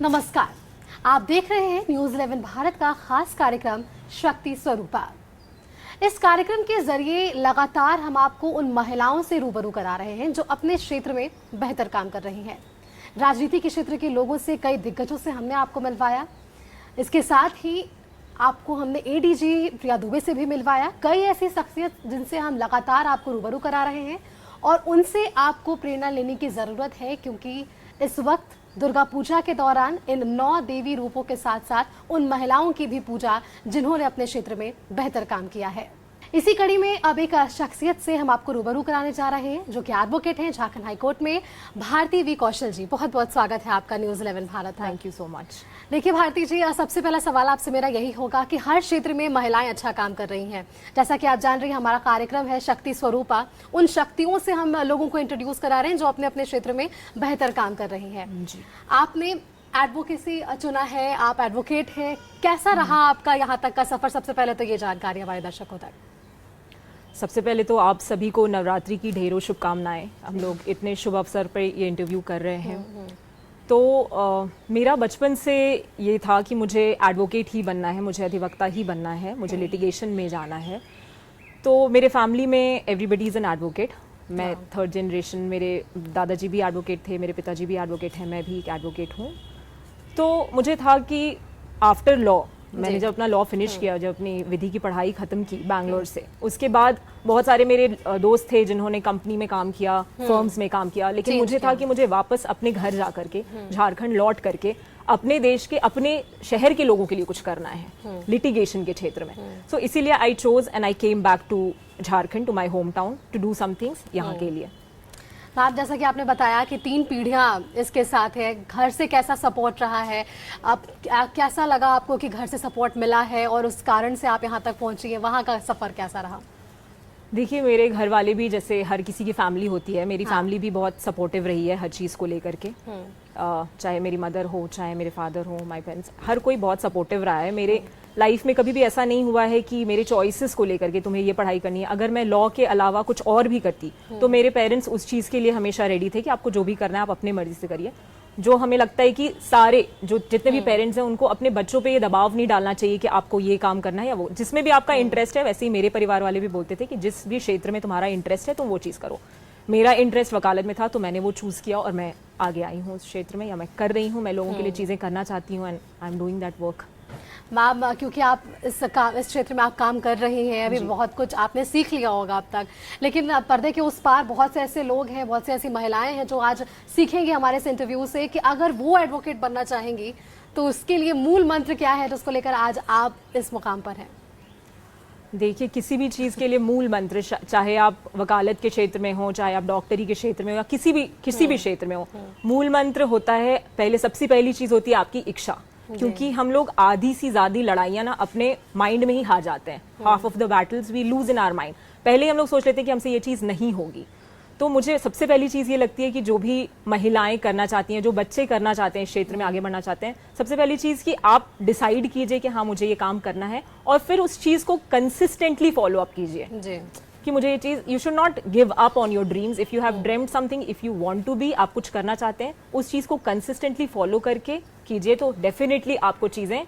नमस्कार, आप देख रहे हैं न्यूज 11 भारत का खास कार्यक्रम शक्ति स्वरूपा। इस कार्यक्रम के जरिए लगातार हम आपको उन महिलाओं से रूबरू करा रहे हैं जो अपने क्षेत्र में बेहतर काम कर रही हैं। राजनीति के क्षेत्र के लोगों से, कई दिग्गजों से हमने आपको मिलवाया। इसके साथ ही आपको हमने एडीजी प्रिया दुबे से भी मिलवाया। कई ऐसी शख्सियत जिनसे हम लगातार आपको रूबरू करा रहे हैं और उनसे आपको प्रेरणा लेने की जरूरत है, क्योंकि इस वक्त दुर्गा पूजा के दौरान इन 9 देवी रूपों के साथ साथ उन महिलाओं की भी पूजा जिन्होंने अपने क्षेत्र में बेहतर काम किया है। इसी कड़ी में अब एक शख्सियत से हम आपको रूबरू कराने जा रहे हैं जो कि एडवोकेट हैं झारखंड हाईकोर्ट में, भारती वी कौशल जी। बहुत बहुत स्वागत है आपका news 11 Bharat. Thank you so much. देखिए भारती जी, सबसे पहला सवाल आपसे मेरा यही होगा कि हर क्षेत्र में महिलाएं अच्छा काम कर रही हैं। जैसा कि आप जान रही हैं, हमारा कार्यक्रम है शक्ति स्वरूपा। उन शक्तियों से हम लोगों को इंट्रोड्यूस करा रहे हैं जो अपने अपने क्षेत्र में बेहतर काम कर रही हैं। आपने एडवोकेसी चुना है, आप एडवोकेट हैं। कैसा रहा आपका यहाँ तक का सफर? सबसे पहले तो ये जानकारी हमारे दर्शकों तक। सबसे पहले तो आप सभी को नवरात्रि की ढेरों शुभकामनाएं। हम लोग इतने शुभ अवसर पर ये इंटरव्यू कर रहे हैं। तो मेरा बचपन से ये था कि मुझे एडवोकेट ही बनना है, मुझे अधिवक्ता ही बनना है, मुझे लिटिगेशन में जाना है। तो मेरे फैमिली में एवरीबडी इज़ एन एडवोकेट। मैं थर्ड जनरेशन, मेरे दादाजी भी एडवोकेट थे, मेरे पिताजी भी एडवोकेट हैं, मैं भी एक एडवोकेट हूँ। तो मुझे था कि आफ्टर लॉ, मैंने जब अपना लॉ फिनिश किया, जब अपनी विधि की पढ़ाई ख़त्म की बैंगलोर से, उसके बाद बहुत सारे मेरे दोस्त थे जिन्होंने कंपनी में काम किया, फर्म्स में काम किया, लेकिन मुझे था कि मुझे वापस अपने घर जा करके, झारखंड लौट करके अपने देश के, अपने शहर के लोगों के लिए कुछ करना है लिटिगेशन के क्षेत्र में। सो इसीलिए I chose and I came back to Jharkhand, to my home town, to do some things यहाँ के लिए। आप जैसा कि आपने बताया कि 3 पीढ़ियां इसके साथ है, घर से कैसा सपोर्ट रहा है, अब कैसा लगा आपको कि घर से सपोर्ट मिला है और उस कारण से आप यहाँ तक पहुंची है, वहाँ का सफर कैसा रहा? देखिए, मेरे घर वाले भी, जैसे हर किसी की फैमिली होती है, मेरी फैमिली भी बहुत सपोर्टिव रही है हर चीज़ को लेकर के। चाहे मेरी मदर हो, चाहे मेरे फादर हो, माय पेरेंट्स, हर कोई बहुत सपोर्टिव रहा है। मेरे लाइफ में कभी भी ऐसा नहीं हुआ है कि मेरे चॉइसेस को लेकर के तुम्हें ये पढ़ाई करनी है, अगर मैं लॉ के अलावा कुछ और भी करती तो मेरे पेरेंट्स उस चीज़ के लिए हमेशा रेडी थे कि आपको जो भी करना है आप अपने मर्जी से करिए। जो हमें लगता है कि सारे जो जितने भी पेरेंट्स हैं उनको अपने बच्चों पे ये दबाव नहीं डालना चाहिए कि आपको ये काम करना है या वो, जिसमें भी आपका इंटरेस्ट है। वैसे ही मेरे परिवार वाले भी बोलते थे कि जिस भी क्षेत्र में तुम्हारा इंटरेस्ट है तुम वो चीज़ करो। मेरा इंटरेस्ट वकालत में था तो मैंने वो चूज़ किया और मैं आगे आई हूँ उस क्षेत्र में, या मैं कर रही हूँ। मैं लोगों के लिए चीज़ें करना चाहती हूँ and I am doing that work. Ma'am, क्योंकि आप इस क्षेत्र में आप काम कर रही हैं, अभी बहुत कुछ आपने सीख लिया होगा अब तक, लेकिन पर्दे के उस पार बहुत से ऐसे लोग हैं, बहुत से ऐसी महिलाएं हैं जो आज सीखेंगे हमारे इस इंटरव्यू से कि अगर वो एडवोकेट बनना चाहेंगी तो उसके लिए मूल मंत्र क्या है, जिसको लेकर आज आप इस मुकाम पर हैं। देखिए, किसी भी चीज़ के लिए मूल मंत्र, चाहे आप वकालत के क्षेत्र में हो, चाहे आप डॉक्टरी के क्षेत्र में हो, या किसी भी क्षेत्र में हो, मूल मंत्र होता है, पहले सबसे पहली चीज़ होती है आपकी इच्छा। क्योंकि हम लोग आधी सी ज़्यादा लड़ाइयाँ ना अपने माइंड में ही हार जाते हैं। Half of the battles we lose in our mind. पहले हम लोग सोच लेते हैं कि हमसे ये चीज़ नहीं होगी। तो मुझे सबसे पहली चीज़ ये लगती है कि जो भी महिलाएं करना चाहती हैं, जो बच्चे करना चाहते हैं, इस क्षेत्र में आगे बढ़ना चाहते हैं, सबसे पहली चीज़ कि आप डिसाइड कीजिए कि हाँ मुझे ये काम करना है, और फिर उस चीज़ को कंसिस्टेंटली फॉलो अप कीजिए कि मुझे ये चीज़, you should not give up on your dreams. If you have dreamed something, if you want to be, आप कुछ करना चाहते हैं, उस चीज़ को कंसिस्टेंटली फॉलो करके कीजिए तो डेफिनेटली आपको चीज़ें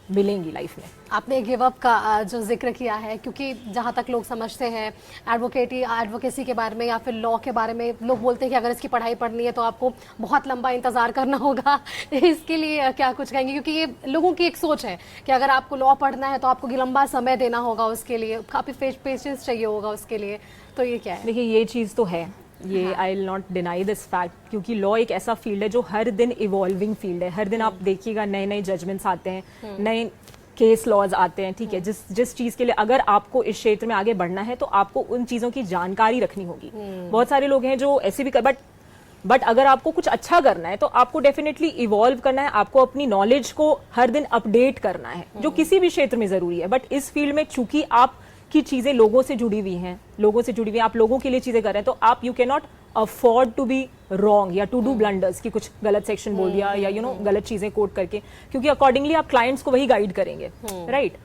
मिलेंगी लाइफ में। आपने गिव अप का जो जिक्र किया है, क्योंकि जहाँ तक लोग समझते हैं एडवोकेसी के बारे में या फिर लॉ के बारे में, लोग बोलते हैं कि अगर इसकी पढ़ाई पढ़नी है तो आपको बहुत लंबा इंतजार करना होगा। इसके लिए क्या कुछ कहेंगे? क्योंकि ये लोगों की एक सोच है कि अगर आपको लॉ पढ़ना है तो आपको लंबा समय देना होगा, उसके लिए काफ़ी पेशेंस चाहिए होगा उसके लिए। तो ये क्या है? देखिए, ये चीज़ तो है, ये I will not deny this fact, क्योंकि लॉ एक ऐसा फील्ड है जो हर दिन इवॉल्विंग फील्ड है। हर दिन आप देखिएगा नए नए जजमेंट्स आते हैं, नए केस लॉज आते हैं। ठीक है, जिस चीज़ के लिए अगर आपको इस क्षेत्र में आगे बढ़ना है तो आपको उन चीज़ों की जानकारी रखनी होगी। बहुत सारे लोग हैं जो ऐसे भी कर, बट अगर आपको कुछ अच्छा करना है तो आपको डेफिनेटली इवॉल्व करना है, आपको अपनी नॉलेज को हर दिन अपडेट करना है, जो किसी भी क्षेत्र में ज़रूरी है। बट इस फील्ड में चूंकि आप की चीज़ें लोगों से जुड़ी हुई हैं, आप लोगों के लिए चीज़ें कर रहे हैं, तो आप you can not afford to be wrong या टू डू ब्लंडर्स, कि कुछ गलत सेक्शन बोल दिया या गलत चीज़ें कोट करके, क्योंकि अकॉर्डिंगली आप क्लाइंट्स को वही गाइड करेंगे, राइट?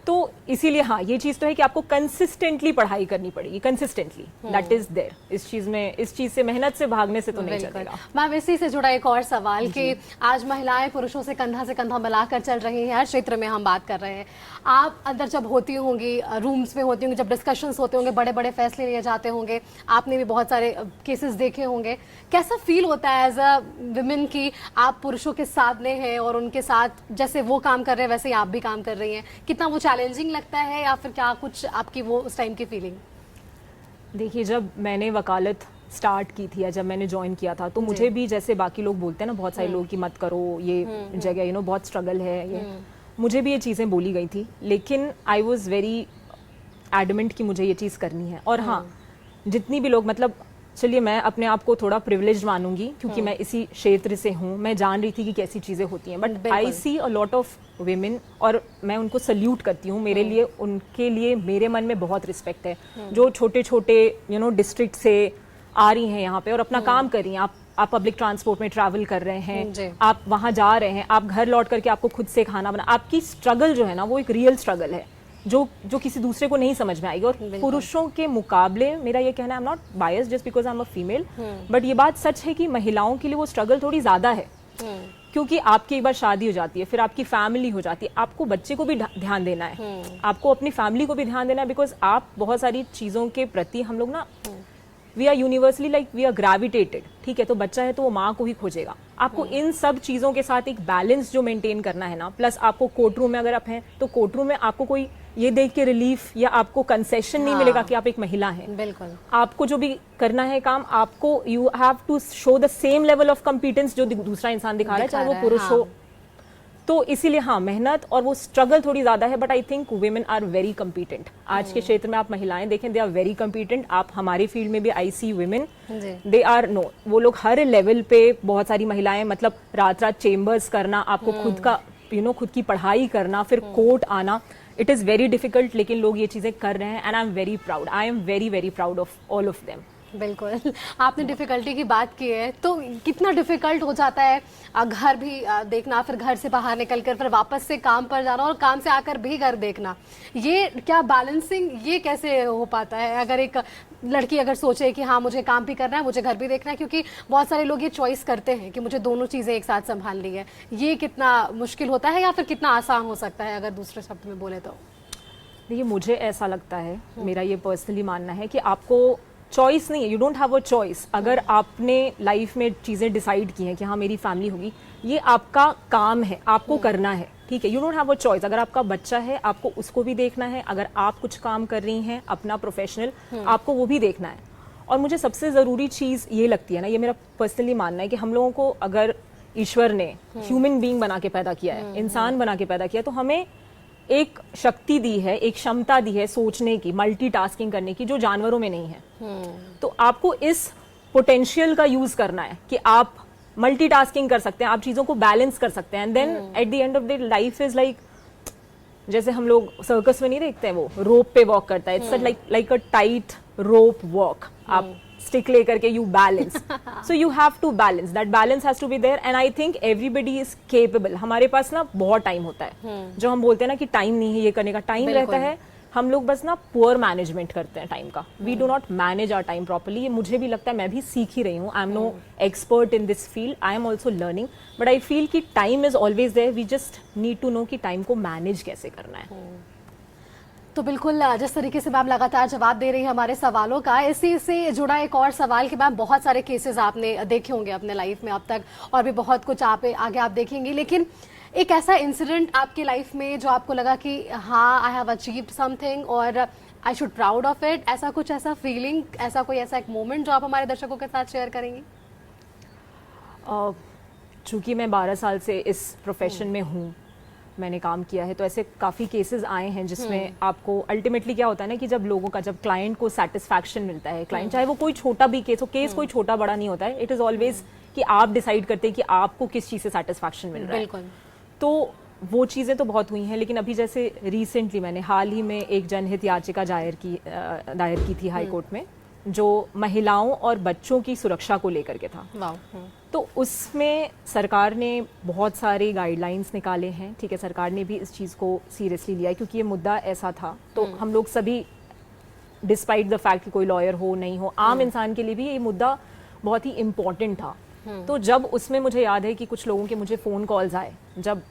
तो इसीलिए हाँ, ये चीज तो है कि आपको कंसिस्टेंटली पढ़ाई करनी पड़ेगी, कंसिस्टेंटली, दैट इज देयर। इस चीज से, मेहनत से भागने से तो नहीं चलेगा। मैम, इसी से जुड़ा एक और सवाल कि आज महिलाएं पुरुषों से कंधा मिलाकर चल रही हैं, हर क्षेत्र में हम बात कर रहे हैं। आप अंदर जब होती होंगी, रूम्स में होती होंगी, जब डिस्कशंस होते होंगे, बड़े बड़े फैसले लिए जाते होंगे, आपने भी बहुत सारे केसेस देखे होंगे, कैसा फील होता है एज अ विमेन की आप पुरुषों के साथ में हैं और उनके साथ जैसे वो काम कर रहे हैं वैसे ही आप भी काम कर रही हैं? कितना वो चैलेंजिंग लगता है या फिर क्या कुछ आपकी वो उस टाइम की फीलिंग? देखिए, जब मैंने वकालत स्टार्ट की थी या जब मैंने ज्वाइन किया था तो मुझे भी जैसे बाकी लोग बोलते हैं ना, बहुत सारे लोग कि मत करो ये जगह, बहुत स्ट्रगल है ये, मुझे भी ये चीज़ें बोली गई थी, लेकिन आई वॉज वेरी एडमेंट कि मुझे ये चीज़ करनी है। और हाँ, जितनी भी लोग, मतलब चलिए मैं अपने आप को थोड़ा प्रिविलेज मानूंगी क्योंकि मैं इसी क्षेत्र से हूँ, मैं जान रही थी कि कैसी चीज़ें होती हैं, but I see a lot of women और मैं उनको सल्यूट करती हूँ। मेरे लिए, उनके लिए मेरे मन में बहुत रिस्पेक्ट है, जो छोटे छोटे डिस्ट्रिक्ट से आ रही हैं यहाँ पे और अपना काम कर रही हैं। आप पब्लिक ट्रांसपोर्ट में ट्रैवल कर रहे हैं, आप वहाँ जा रहे हैं, आप घर लौट करके आपको खुद से खाना बना, आपकी स्ट्रगल जो है ना वो एक रियल स्ट्रगल है जो किसी दूसरे को नहीं समझ में आएगी। और पुरुषों के मुकाबले मेरा ये कहना है, I am not biased just because I am a female, but ये बात सच है कि महिलाओं के लिए वो स्ट्रगल थोड़ी ज्यादा है, क्योंकि आपकी एक बार शादी हो जाती है, फिर आपकी फैमिली हो जाती है, आपको बच्चे को भी ध्यान देना है, आपको अपनी फैमिली को भी ध्यान देना है, बिकॉज आप बहुत सारी चीजों के प्रति हम लोग ना, we are universally like we are gravitated, ठीक है? तो बच्चा है तो वो माँ को ही खोजेगा। आपको इन सब चीजों के साथ एक बैलेंस जो मेंटेन करना है ना, प्लस आपको कोर्ट रूम में अगर आप हैं तो कोर्ट रूम में आपको कोई ये देख के रिलीफ या आपको कंसेशन नहीं मिलेगा कि आप एक महिला हैं। बिल्कुल, आपको जो भी करना है काम, आपको you have to show the same level of competence जो दूसरा इंसान दिखा रहा है, चाहे वो पुरुष हो। तो इसीलिए हाँ, मेहनत और वो स्ट्रगल थोड़ी ज्यादा है, but I think women are very competent. आज के क्षेत्र में आप महिलाएं देखें, दे आर वेरी कम्पिटेंट। आप हमारे फील्ड में भी आई सी वुमेन, दे आर नो, वो लोग हर लेवल पे, बहुत सारी महिलाएं, मतलब रात चेम्बर्स करना, आपको खुद का खुद की पढ़ाई करना, फिर कोर्ट आना, इट इज वेरी डिफिकल्ट, लेकिन लोग ये चीजें कर रहे हैं and I am very proud, I am very very proud of all of them. बिल्कुल, आपने डिफिकल्टी की बात की है, तो कितना डिफिकल्ट हो जाता है घर भी देखना, फिर घर से बाहर निकलकर फिर वापस से काम पर जाना और काम से आकर भी घर देखना, ये क्या बैलेंसिंग, ये कैसे हो पाता है? अगर एक लड़की अगर सोचे कि हाँ मुझे काम भी करना है, मुझे घर भी देखना है, क्योंकि बहुत सारे लोग ये चॉइस करते हैं कि मुझे दोनों चीजें एक साथ संभालनी है, ये कितना मुश्किल होता है या फिर कितना आसान हो सकता है अगर दूसरे शब्द में बोले तो? देखिए, मुझे ऐसा लगता है, मेरा ये पर्सनली मानना है कि आपको चॉइस नहीं है, you don't have a choice. अगर आपने लाइफ में चीज़ें डिसाइड की हैं कि हाँ मेरी फैमिली होगी, ये आपका काम है, आपको करना है, ठीक है? You don't have a choice. अगर आपका बच्चा है, आपको उसको भी देखना है, अगर आप कुछ काम कर रही हैं अपना प्रोफेशनल, आपको वो भी देखना है। और मुझे सबसे ज़रूरी चीज़ ये लगती है ना, ये मेरा पर्सनली मानना है कि हम लोगों को अगर ईश्वर ने ह्यूमन बीइंग बना के पैदा किया है, इंसान बना के पैदा किया, तो हमें एक शक्ति दी है, एक क्षमता दी है सोचने की, मल्टीटास्किंग करने की, जो जानवरों में नहीं है। तो आपको इस पोटेंशियल का यूज करना है कि आप मल्टीटास्किंग कर सकते हैं, आप चीजों को बैलेंस कर सकते हैं, and then at the end of the life is like, जैसे हम लोग सर्कस में नहीं देखते हैं, वो रोप पे वॉक करता है, it's like a tight rope walk. आप स्टिक लेकर के you balance, so you have to balance, that balance has to be there, and I think everybody is capable. हमारे पास ना बहुत टाइम होता है, जो हम बोलते हैं ना कि टाइम नहीं है ये करने का, टाइम रहता है, हम लोग बस ना पुअर मैनेजमेंट करते हैं टाइम का, we do not manage our time properly. ये मुझे भी लगता है, मैं भी सीख ही रही हूँ, I am no expert in this field, I am also learning, but I feel कि time is always there, we just need to know कि टाइम को मैनेज कैसे करना है। तो बिल्कुल, जिस तरीके से मैम लगातार जवाब दे रही है हमारे सवालों का, इसी से जुड़ा एक और सवाल कि मैम बहुत सारे केसेस आपने देखे होंगे अपने लाइफ में अब तक, और भी बहुत कुछ आगे आप देखेंगी, लेकिन एक ऐसा इंसिडेंट आपकी लाइफ में जो आपको लगा कि हाँ आई हैव अचीव्ड समथिंग और I should proud of it, ऐसा कुछ, ऐसा फीलिंग, ऐसा कोई ऐसा एक मोमेंट जो आप हमारे दर्शकों के साथ शेयर करेंगी? चूंकि मैं 12 साल से इस प्रोफेशन में हूँ, मैंने काम किया है, तो ऐसे काफ़ी केसेस आए हैं जिसमें आपको अल्टीमेटली क्या होता है ना कि जब लोगों का, जब क्लाइंट को सेटिस्फैक्शन मिलता है, क्लाइंट चाहे वो कोई छोटा भी केस हो, केस कोई छोटा बड़ा नहीं होता है, इट इज़ ऑलवेज कि आप डिसाइड करते हैं कि आपको किस चीज़ से सेटिस्फैक्शन मिल रहा है। बिल्कुल। तो वो चीज़ें तो बहुत हुई हैं, लेकिन अभी जैसे रिसेंटली मैंने हाल ही में एक जनहित याचिका दायर की थी हाई कोर्ट में, जो महिलाओं और बच्चों की सुरक्षा को लेकर के था। तो उसमें सरकार ने बहुत सारे गाइडलाइंस निकाले हैं, ठीक है, सरकार ने भी इस चीज़ को सीरियसली लिया है क्योंकि ये मुद्दा ऐसा था। तो हम लोग सभी, डिस्पाइट द फैक्ट कि कोई लॉयर हो नहीं हो, आम इंसान के लिए भी ये मुद्दा बहुत ही इम्पोर्टेंट था। तो जब उसमें मुझे याद है कि कुछ लोगों के मुझे फ़ोन कॉल्स आए, जब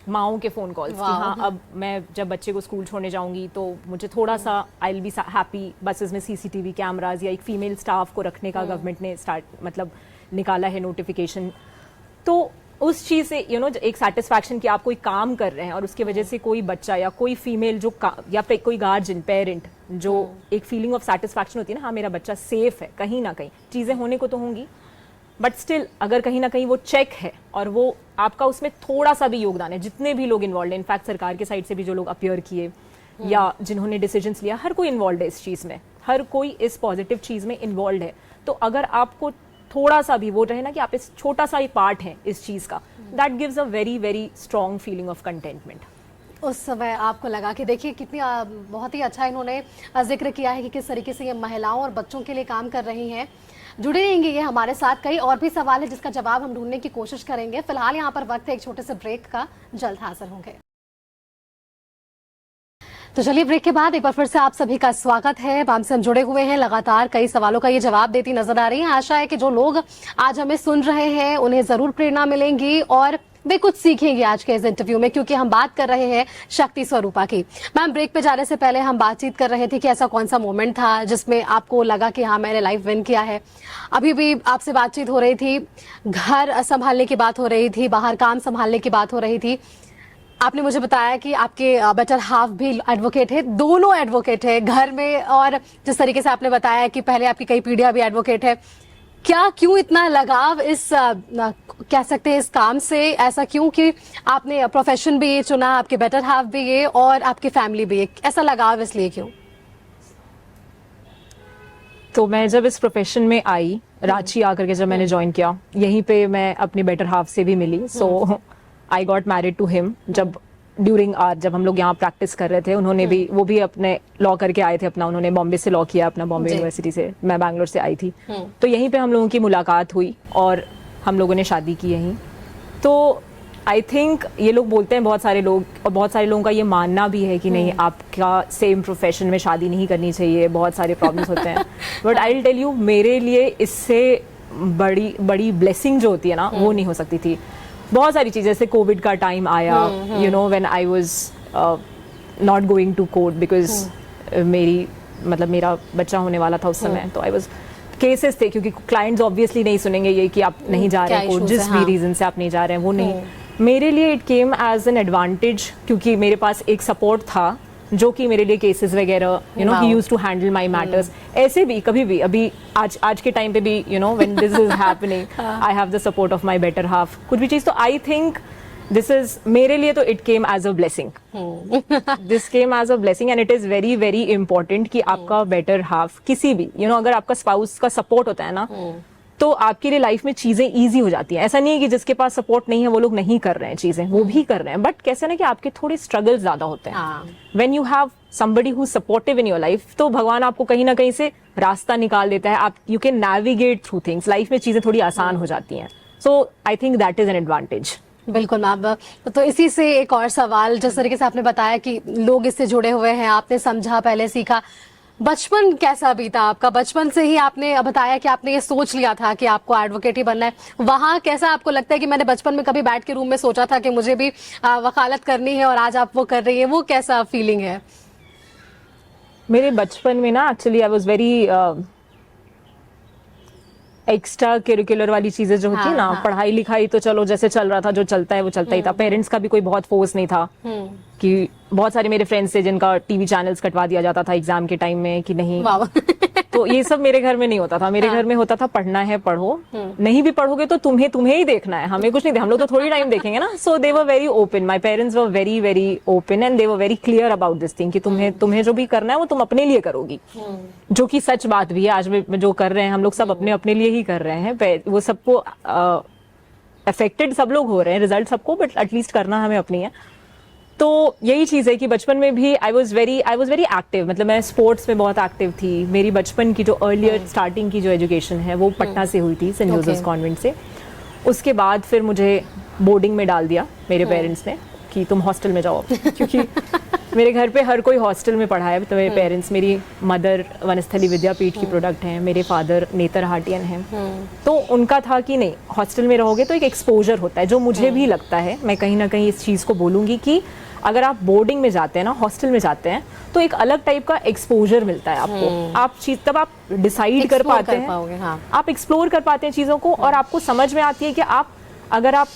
माओं के फ़ोन कॉल्स कि हाँ अब मैं जब बच्चे को स्कूल छोड़ने जाऊंगी तो मुझे थोड़ा सा I will be happy, buses में सीसीटीवी कैमराज या एक फीमेल स्टाफ को रखने का गवर्नमेंट ने मतलब निकाला है नोटिफिकेशन। तो उस चीज़ से एक सेटिस्फैक्शन कि आप कोई काम कर रहे हैं और उसकी वजह से कोई बच्चा या कोई फीमेल जो या फिर कोई गार्जियन पेरेंट जो एक फीलिंग ऑफ सेटिस्फैक्शन होती है ना, हाँ मेरा बच्चा सेफ है, कहीं ना कहीं चीज़ें होने को तो होंगी बट स्टिल अगर कहीं ना कहीं वो चेक है और वो आपका उसमें थोड़ा सा भी योगदान है, जितने भी लोग इन्वॉल्व हैं, इनफैक्ट सरकार के साइड से भी जो लोग अपीयर किए या जिन्होंने डिसीजंस लिया, हर कोई इन्वॉल्व है इस चीज़ में, हर कोई इस पॉजिटिव चीज़ में इन्वॉल्व है। तो अगर आपको थोड़ा सा भी वो रहे ना कि आप इस छोटा सा ही पार्ट है इस चीज़ का, that gives a very very strong feeling of contentment. उस समय आपको लगा कि देखिए कितनी बहुत ही अच्छा इन्होंने जिक्र किया है कि किस तरीके से ये महिलाओं और बच्चों के लिए काम कर रही हैं। जुड़े रहेंगे ये हमारे साथ, कई और भी सवाल है जिसका जवाब हम ढूंढने की कोशिश करेंगे। फिलहाल यहाँ पर वक्त है एक छोटे से ब्रेक का, जल्द हाजिर होंगे। तो चलिए ब्रेक के बाद एक बार फिर से आप सभी का स्वागत है। हमसे हम जुड़े हुए हैं, लगातार कई सवालों का ये जवाब देती नजर आ रही है। आशा है कि जो लोग आज हमें सुन रहे हैं उन्हें जरूर प्रेरणा मिलेंगी और वे कुछ सीखेंगे आज के इस इंटरव्यू में, क्योंकि हम बात कर रहे हैं शक्ति स्वरूपा की। मैम, ब्रेक पे जाने से पहले हम बातचीत कर रहे थे कि ऐसा कौन सा मोमेंट था जिसमें आपको लगा कि हाँ मैंने लाइफ विन किया है। अभी भी आपसे बातचीत हो रही थी, घर संभालने की बात हो रही थी, बाहर काम संभालने की बात हो रही थी। आपने मुझे बताया कि आपके बेटर हाफ भी एडवोकेट है, दोनों एडवोकेट है घर में, और जिस तरीके से आपने बताया कि पहले आपकी कई पीढ़ियां भी एडवोकेट है। क्या, क्यों इतना लगाव इस कह सकते हैं इस काम से? ऐसा क्यों कि आपने प्रोफेशन भी ये चुना, आपके बेटर हाफ भी ये और आपकी फैमिली भी ये, ऐसा लगाव इसलिए क्यों? तो मैं जब इस प्रोफेशन में आई, रांची आकर के जब मैंने ज्वाइन किया, यहीं पे मैं अपनी बेटर हाफ से भी मिली। So I got married to him. जब ड्यूरिंग जब हम लोग यहाँ प्रैक्टिस कर रहे थे, उन्होंने भी, वो भी अपने लॉ करके आए थे अपना, उन्होंने बॉम्बे से लॉ किया अपना, बॉम्बे यूनिवर्सिटी से, मैं बैंगलोर से आई थी। तो यहीं पे हम लोगों की मुलाकात हुई और हम लोगों ने शादी की यहीं। तो आई थिंक ये लोग बोलते हैं, बहुत सारे लोग, और बहुत सारे लोगों का ये मानना भी है कि नहीं आपका सेम प्रोफेशन में शादी नहीं करनी चाहिए, बहुत सारे प्रॉब्लम्स होते हैं। But I will tell you, मेरे लिए इससे बड़ी बड़ी ब्लेसिंग जो होती है ना, वो नहीं हो सकती थी। बहुत सारी चीज़ें, जैसे कोविड का टाइम आया, you know when I was not going to court because मेरा बच्चा होने वाला था उस समय। तो आई वाज, केसेस थे क्योंकि क्लाइंट्स ऑब्वियसली नहीं सुनेंगे ये कि आप नहीं जा रहे हैं कोर्ट, जिस भी रीजन से आप नहीं जा रहे हैं वो नहीं। मेरे लिए it came as an advantage क्योंकि मेरे पास एक सपोर्ट था जो कि मेरे लिए केसेस वगैरह, you know, he used to handle my matters. ऐसे भी कभी भी, अभी आज के टाइम पे भी, you know, when this is happening, I have the support of my better half, कुछ भी चीज। तो आई थिंक दिस इज, मेरे लिए तो it came as a blessing, this came as a blessing and it is very very important कि आपका better half, किसी भी, यू नो, अगर आपका स्पाउस का सपोर्ट होता है ना, तो आपके लिए लाइफ में चीजें इजी हो जाती हैं। ऐसा नहीं है कि जिसके पास सपोर्ट नहीं है वो लोग नहीं कर रहे हैं चीजें, वो भी कर रहे हैं, बट कैसे ना कि आपके थोड़े स्ट्रगल ज्यादा होते हैं। When you have somebody who's supportive in your life, तो भगवान आपको कहीं ना कहीं से रास्ता निकाल देता है, आप you can navigate through things, life में चीजें थोड़ी आसान हो जाती हैं। So I think that is an advantage. बिल्कुल मैम। तो इसी से एक और सवाल, जिस तरीके से आपने बताया कि लोग इससे जुड़े हुए हैं, आपने समझा, पहले सीखा, बचपन कैसा बीता आपका? बचपन से ही आपने बताया कि आपने ये सोच लिया था कि आपको एडवोकेट ही बनना है। वहाँ कैसा आपको लगता है कि मैंने बचपन में कभी बैठ के रूम में सोचा था कि मुझे भी वकालत करनी है और आज आप वो कर रही है, वो कैसा फीलिंग है? मेरे बचपन में ना, actually I was very extra curricular वाली चीजें जो होती है ना, पढ़ाई लिखाई तो चलो जैसे चल रहा था, जो चलता है वो चलता ही था। पेरेंट्स का भी कोई बहुत फोर्स नहीं था कि, बहुत सारे मेरे फ्रेंड्स थे जिनका टीवी चैनल्स कटवा दिया जाता था एग्जाम के टाइम में कि नहीं। तो ये सब मेरे घर में नहीं होता था। मेरे घर में होता था पढ़ना है पढ़ो, नहीं भी पढ़ोगे तो तुम्हें ही देखना है, हमें कुछ नहीं, हम लोग तो थोड़ी टाइम देखेंगे ना। So they were very open, my parents were very very open and they were very clear about this thing कि तुम्हें जो भी करना है वो तुम अपने लिए करोगी, जो कि सच बात भी है। आज में जो कर रहे हैं हम लोग सब अपने लिए ही कर रहे हैं, वो सबको अफेक्टेड सब लोग हो रहे हैं, रिजल्ट सबको, बट एटलीस्ट करना हमें अपनी है। तो यही चीज़ है कि बचपन में भी आई वॉज वेरी एक्टिव, मतलब मैं स्पोर्ट्स में बहुत एक्टिव थी। मेरी बचपन की जो अर्लियर स्टार्टिंग की जो एजुकेशन है वो पटना से हुई थी, सेंट जोसेफ्स कॉन्वेंट से। उसके बाद फिर मुझे बोर्डिंग में डाल दिया मेरे पेरेंट्स ने कि तुम हॉस्टल में जाओ, क्योंकि मेरे घर पे हर कोई हॉस्टल में पढ़ा है। तो मेरे पेरेंट्स, मेरी मदर वनस्थली विद्यापीठ की प्रोडक्ट हैं, मेरे फादर नेतर हाटियन हैं, तो उनका था कि नहीं, हॉस्टल में रहोगे तो एक एक्सपोजर होता है, जो मुझे भी लगता है। मैं कहीं ना कहीं इस चीज़ को बोलूँगी कि अगर आप बोर्डिंग में जाते हैं ना, हॉस्टल में जाते हैं, तो एक अलग टाइप का एक्सपोजर मिलता है आपको। आप चीज तब आप डिसाइड कर पाते हैं, हाँ। आप एक्सप्लोर कर पाते हैं चीज़ों को, और आपको समझ में आती है कि आप अगर आप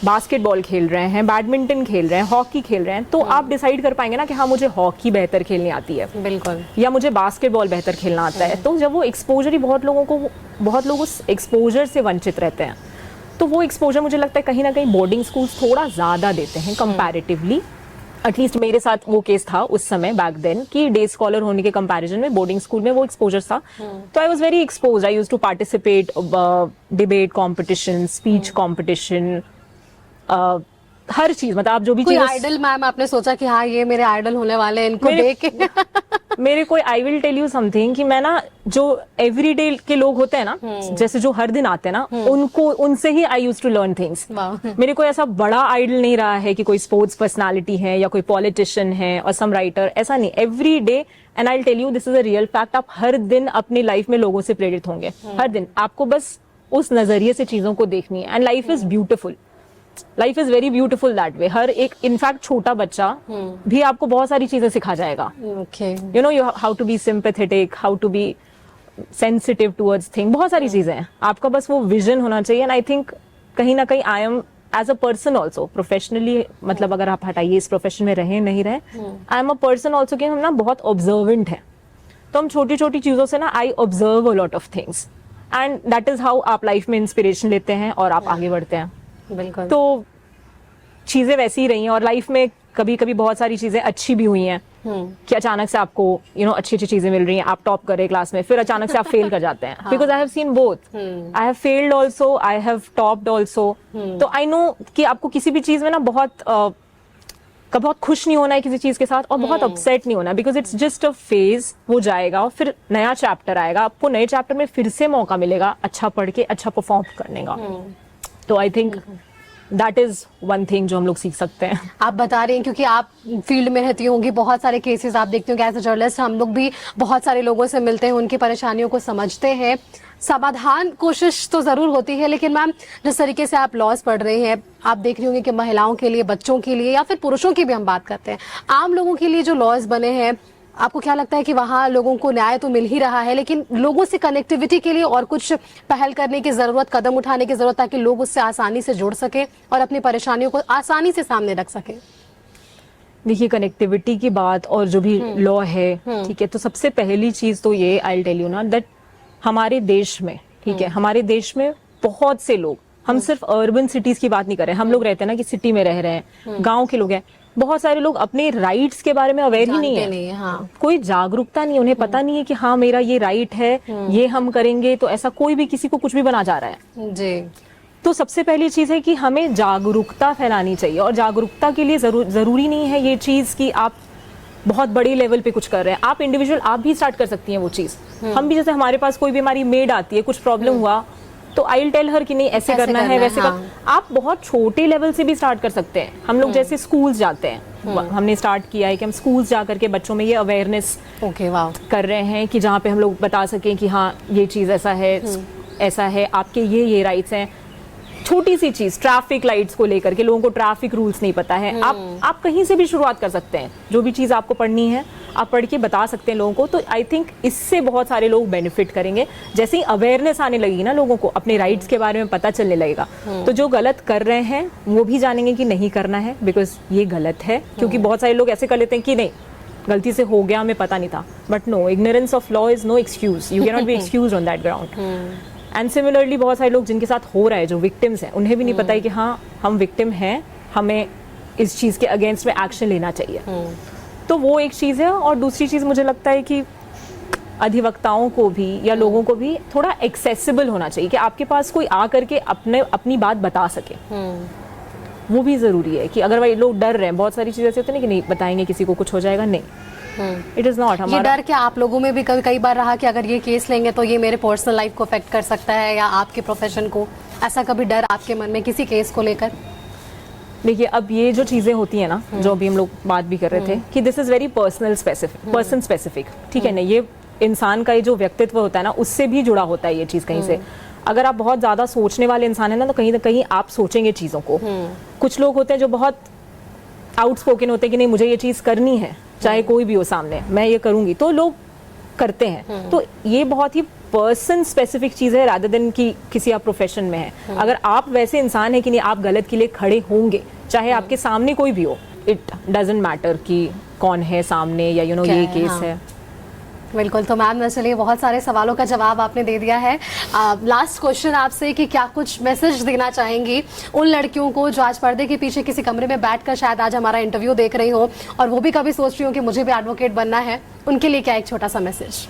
बास्केटबॉल खेल रहे हैं, बैडमिंटन खेल रहे हैं, हॉकी खेल रहे हैं, तो आप डिसाइड कर पाएंगे ना कि हाँ, मुझे हॉकी बेहतर खेलनी आती है, बिल्कुल, या या मुझे बास्केटबॉल बेहतर खेलना आता है। तो जब वो एक्सपोजर ही बहुत लोग उस एक्सपोजर से वंचित रहते हैं, तो वो एक्सपोजर मुझे लगता है कहीं ना कहीं बोर्डिंग स्कूल थोड़ा ज़्यादा देते हैं कंपैरेटिवली। एटलीस्ट मेरे साथ वो केस था उस समय, बैक देन, कि डे स्कॉलर होने के कंपैरिजन में बोर्डिंग स्कूल में वो एक्सपोजर था। तो I was very exposed. I used to participate debate competition, speech competition, हर चीज, मतलब आप जो भी कोई चीज़ आइडल मैम आपने सोचा कि हाँ ये मेरे आइडल होने वाले हैं, इनको देख के मेरे कोई, I will tell you something, कि मैं ना, जो एवरीडे के लोग होते हैं ना, जैसे जो हर दिन आते हैं ना, उनको, उनसे ही आई यूज टू लर्न थिंग्स। मेरे कोई ऐसा बड़ा आइडल नहीं रहा है कि कोई स्पोर्ट्स पर्सनालिटी है या कोई पॉलिटिशियन है और सम राइटर, ऐसा नहीं। Every day, and I will tell you, this is a real fact, आप हर दिन अपनी लाइफ में लोगों से प्रेरित होंगे, हर दिन। आपको बस उस नजरिए से चीजों को देखनी है, and life is beautiful, life is very beautiful that way. हर एक, इनफैक्ट छोटा बच्चा भी आपको बहुत सारी चीजें सिखा जाएगा। You know, how to be sympathetic, how to be sensitive towards thing, बहुत सारी चीजें हैं। आपका बस वो विजन होना चाहिए। एंड आई थिंक कहीं ना कहीं I am as a person also, professionally, मतलब अगर आप हटाइए इस प्रोफेशन में रहे नहीं रहे, आई एम अ पर्सन ऑल्सो कि हम ना बहुत ऑब्जर्वेंट है। तो हम छोटी छोटी चीजों से ना, I observe a lot of things, and that is how आप लाइफ में इंस्पिरेशन लेते हैं और आप आगे बढ़ते हैं। बिल्कुल। तो चीजें वैसी ही रही हैं, और लाइफ में कभी कभी बहुत सारी चीजें अच्छी भी हुई हैं, कि अचानक से आपको अच्छी अच्छी चीजें मिल रही हैं, आप टॉप कर रहे क्लास में, फिर अचानक से आप फेल कर जाते हैं। Because I have seen both, I have failed also, I have topped also. तो आई नो कि आपको किसी भी चीज में ना बहुत खुश नहीं होना है किसी चीज के साथ, और बहुत अपसेट नहीं होना, because it's just a phase, वो जाएगा और फिर नया चैप्टर आएगा, आपको नए चैप्टर में फिर से मौका मिलेगा अच्छा पढ़ के अच्छा परफॉर्म करने का। तो आई think that is one thing जो हम लोग सीख सकते हैं। आप बता रहे हैं क्योंकि आप फील्ड में रहती होंगी, बहुत सारे केसेस आप देखते होंगे एज अ जर्नलिस्ट, हम लोग भी बहुत सारे लोगों से मिलते हैं, उनकी परेशानियों को समझते हैं, समाधान कोशिश तो जरूर होती है। लेकिन मैम, जिस तरीके से आप लॉज पढ़ रहे हैं, आप देख रही होंगी कि महिलाओं के लिए, बच्चों के लिए, या फिर पुरुषों की भी हम बात करते हैं, आम लोगों के लिए जो लॉज बने हैं, आपको क्या लगता है कि वहाँ लोगों को न्याय तो मिल ही रहा है, लेकिन लोगों से कनेक्टिविटी के लिए और कुछ पहल करने की जरूरत, कदम उठाने की जरूरत, ताकि लोग उससे आसानी से जुड़ सके और अपनी परेशानियों को आसानी से सामने रख सके? देखिए, कनेक्टिविटी की बात और जो भी लॉ है, ठीक है, तो सबसे पहली चीज तो ये आई विल टेल यू ना, दैट हमारे देश में, ठीक है, हमारे देश में बहुत से लोग, हम सिर्फ अर्बन सिटीज की बात नहीं कर रहे हैं, हम लोग रहते हैं ना कि सिटी में रह रहे हैं, गांव के लोग हैं, बहुत सारे लोग अपने राइट्स के बारे में अवेयर ही नहीं है, हाँ। कोई जागरूकता नहीं, उन्हें पता नहीं है कि हाँ मेरा ये राइट है, ये हम करेंगे तो ऐसा, कोई भी किसी को कुछ भी बना जा रहा है जी। तो सबसे पहली चीज है कि हमें जागरूकता फैलानी चाहिए, और जागरूकता के लिए जरूरी नहीं है ये चीज कि आप बहुत बड़े लेवल पे कुछ कर रहे हैं, आप इंडिविजुअल, आप भी स्टार्ट कर सकती हैं वो चीज। हम भी, जैसे हमारे पास कोई भी हमारी मेड आती है, कुछ प्रॉब्लम हुआ, तो आई विल टेल हर कि नहीं ऐसे करना है, वैसे हाँ। आप बहुत छोटे लेवल से भी स्टार्ट कर सकते हैं। हम लोग जैसे स्कूल्स जाते हैं, हमने स्टार्ट किया है कि हम स्कूल्स जा करके बच्चों में ये अवेयरनेस कर रहे हैं कि जहाँ पे हम लोग बता सकें कि हाँ ये चीज ऐसा है, आपके ये राइट्स हैं। छोटी सी चीज, ट्रैफिक लाइट्स को लेकर के, लोगों को ट्रैफिक रूल्स नहीं पता है, आप कहीं से भी शुरुआत कर सकते हैं, जो भी चीज आपको पढ़नी है आप पढ़ के बता सकते हैं लोगों को। तो आई थिंक इससे बहुत सारे लोग बेनिफिट करेंगे। जैसे ही अवेयरनेस आने लगेगी ना, लोगों को अपने राइट्स के बारे में पता चलने लगेगा, तो जो गलत कर रहे हैं वो भी जानेंगे कि नहीं करना है, बिकॉज ये गलत है। क्योंकि बहुत सारे लोग ऐसे कर लेते हैं कि नहीं, गलती से हो गया, हमें पता नहीं था, but no, ignorance of law is no excuse, you can not be excuse on that ground. And similarly बहुत सारे लोग जिनके साथ हो रहा है, जो विक्टिम्स हैं, उन्हें भी नहीं पता है कि हाँ हम विक्टिम हैं, हमें इस चीज़ के अगेंस्ट में एक्शन लेना चाहिए। तो वो एक चीज़ है। और दूसरी चीज़ मुझे लगता है कि अधिवक्ताओं को भी या लोगों को भी थोड़ा एक्सेसिबल होना चाहिए, कि आपके पास कोई आ करके अपनी बात बता सके। वो भी ज़रूरी है कि अगर भाई लोग डर रहे हैं, बहुत सारी चीज़ें ऐसे होती है कि नहीं बताएंगे किसी को कुछ हो जाएगा, नहीं, इट इज नॉट। ये डर क्या आप लोगों में भी कई बार रहा कि अगर ये केस लेंगे तो ये मेरे पर्सनल लाइफ को अफेक्ट कर सकता है या आपके प्रोफेशन को, ऐसा कभी डर आपके मन में किसी केस को लेकर? देखिए, अब ये जो चीज़ें होती हैं ना, जो अभी हम लोग बात भी कर रहे थे कि this is very personal specific, person specific, ठीक है ना। ये इंसान का ये जो व्यक्तित्व होता है ना, उससे भी जुड़ा होता है ये चीज़ कहीं से। अगर आप बहुत ज़्यादा सोचने वाले इंसान है ना, तो कहीं आप सोचेंगे चीज़ों को। कुछ लोग होते हैं जो बहुत आउटस्पोकन होते हैं कि नहीं, मुझे ये चीज़ करनी है, चाहे कोई भी हो सामने, मैं ये करूँगी, तो लोग करते हैं। तो ये बहुत ही पर्सन स्पेसिफिक चीज़ है, रादर देन कि किसी आप प्रोफेशन में है। अगर आप वैसे इंसान है कि नहीं, आप गलत के लिए खड़े होंगे, चाहे आपके सामने कोई भी हो, इट डजेंट मैटर कि कौन है सामने या ये केस है। बिल्कुल। तो मैम, चलिए, बहुत सारे सवालों का जवाब आपने दे दिया है। लास्ट क्वेश्चन आपसे कि क्या कुछ मैसेज देना चाहेंगी उन लड़कियों को जो आज पर्दे के पीछे किसी कमरे में बैठकर शायद आज हमारा इंटरव्यू देख रही हो और वो भी कभी सोच रही हो कि मुझे भी एडवोकेट बनना है, उनके लिए क्या एक छोटा सा मैसेज?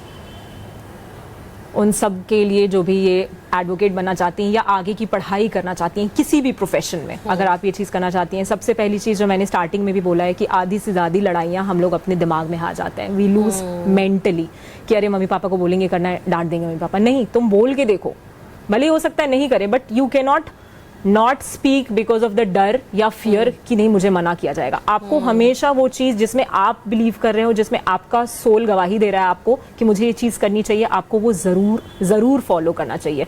उन सब के लिए जो भी ये एडवोकेट बनना चाहती हैं या आगे की पढ़ाई करना चाहती हैं किसी भी प्रोफेशन में, अगर आप ये चीज़ करना चाहती हैं, सबसे पहली चीज़ जो मैंने स्टार्टिंग में भी बोला है कि आधी से ज़्यादा लड़ाइयाँ हम लोग अपने दिमाग में हार जाते हैं। वी लूज मेंटली कि अरे मम्मी पापा को बोलेंगे करना है, डांट देंगे मम्मी पापा। नहीं, तुम बोल के देखो, भले हो सकता है नहीं करे, but you can not speak because of the डर या फियर कि नहीं मुझे मना किया जाएगा। आपको हमेशा वो चीज़ जिसमें आप बिलीव कर रहे हो, जिसमें आपका सोल गवाही दे रहा है आपको कि मुझे ये चीज़ करनी चाहिए, आपको वो ज़रूर फॉलो करना चाहिए।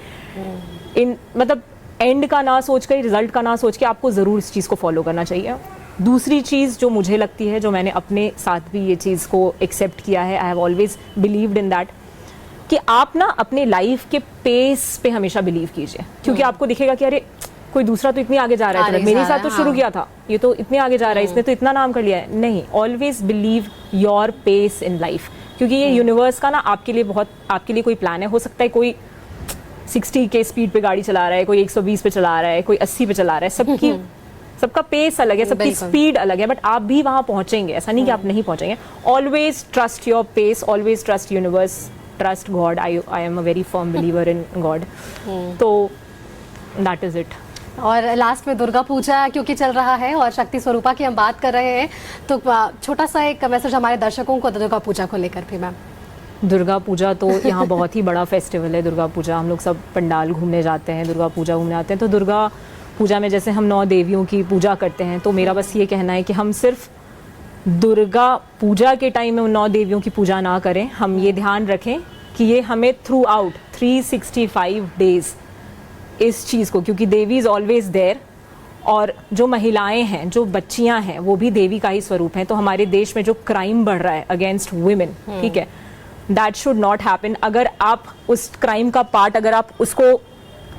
मतलब एंड का ना सोच कर, रिजल्ट का ना सोच के आपको ज़रूर इस चीज़ को फॉलो करना चाहिए। दूसरी चीज़ जो मुझे लगती है, जो मैंने अपने साथ भी ये चीज़ को एक्सेप्ट किया है, I have always believed in that, कि आप ना अपने लाइफ के पेस पे हमेशा बिलीव कीजिए। क्योंकि आपको दिखेगा कि अरे कोई दूसरा तो इतनी आगे जा रहा है, मेरे साथ तो शुरू किया था, ये तो इतने आगे जा रहा है, इसने तो इतना नाम कर लिया है। नहीं, always believe your pace in life, क्योंकि ये यूनिवर्स का ना आपके लिए कोई प्लान है। हो सकता है कोई 60 के स्पीड पे गाड़ी चला रहा है, कोई 120 पे चला रहा है, कोई 80 पे चला रहा है, सबका पेस अलग है, सबकी स्पीड अलग है, बट आप भी वहां पहुंचेंगे, ऐसा नहीं कि आप नहीं पहुंचेंगे। Always trust your pace, always trust universe, trust God. I am a very firm believer in God. तो दैट इज इट। और लास्ट में दुर्गा पूजा क्योंकि चल रहा है और शक्ति स्वरूपा की हम बात कर रहे हैं, तो छोटा सा एक मैसेज हमारे दर्शकों को दुर्गा पूजा को लेकर भी मैम। दुर्गा पूजा तो यहाँ बहुत ही बड़ा फेस्टिवल है। दुर्गा पूजा हम लोग सब पंडाल घूमने जाते हैं, दुर्गा पूजा घूमने आते हैं। तो दुर्गा पूजा में जैसे हम 9 देवियों की पूजा करते हैं, तो मेरा बस ये कहना है कि हम सिर्फ दुर्गा पूजा के टाइम में उन 9 देवियों की पूजा ना करें। हम ये ध्यान रखें कि ये हमें थ्रू आउट 365 डेज इस चीज़ को, क्योंकि देवी इज़ ऑलवेज देयर, और जो महिलाएं हैं, जो बच्चियां हैं, वो भी देवी का ही स्वरूप हैं। तो हमारे देश में जो क्राइम बढ़ रहा है अगेंस्ट वुमेन, ठीक है, दैट शुड नॉट हैपन। अगर आप उस क्राइम का पार्ट, अगर आप उसको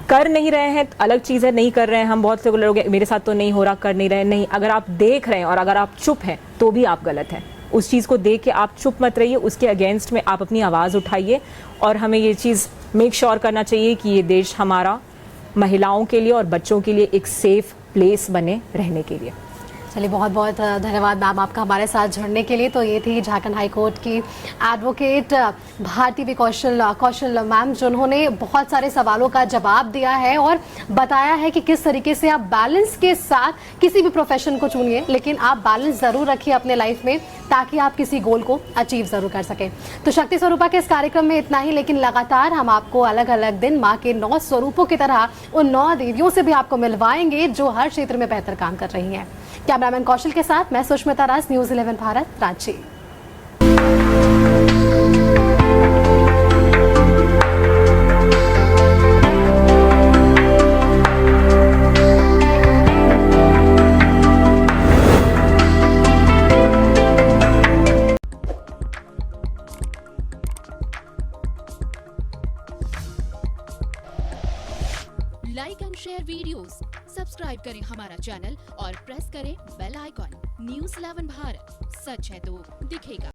कर नहीं रहे हैं, अलग चीज़ है, नहीं कर रहे हैं। हम बहुत से लोग, मेरे साथ तो नहीं हो रहा, कर नहीं रहे, नहीं। अगर आप देख रहे हैं और अगर आप चुप हैं, तो भी आप गलत हैं। उस चीज़ को देख के आप चुप मत रहिए, उसके अगेंस्ट में आप अपनी आवाज़ उठाइए। और हमें ये चीज़ मेक श्योर करना चाहिए कि ये देश हमारा महिलाओं के लिए और बच्चों के लिए एक सेफ प्लेस बने रहने के लिए। चलिए, बहुत बहुत धन्यवाद मैम आपका हमारे साथ जुड़ने के लिए। तो ये थी झारखंड हाई कोर्ट की advocate Bharati V Kaushal ma'am, जिन्होंने बहुत सारे सवालों का जवाब दिया है और बताया है कि किस तरीके से आप बैलेंस के साथ किसी भी प्रोफेशन को चुनिए, लेकिन आप बैलेंस ज़रूर रखिए अपने लाइफ में, ताकि आप किसी गोल को अचीव ज़रूर कर सकें। तो शक्ति स्वरूपा के इस कार्यक्रम में इतना ही, लेकिन लगातार हम आपको अलग अलग दिन माँ के 9 स्वरूपों की तरह उन 9 देवियों से भी आपको मिलवाएंगे जो हर क्षेत्र में बेहतर काम कर रही हैं। कैमरामैन कौशल के साथ मैं Sushmita Raj, news 11 Bharat, Ranchi. Like and share videos, subscribe करें हमारा चैनल और प्रेस करें बेल आइकॉन। न्यूज़ 11 भारत, सच है तो दिखेगा।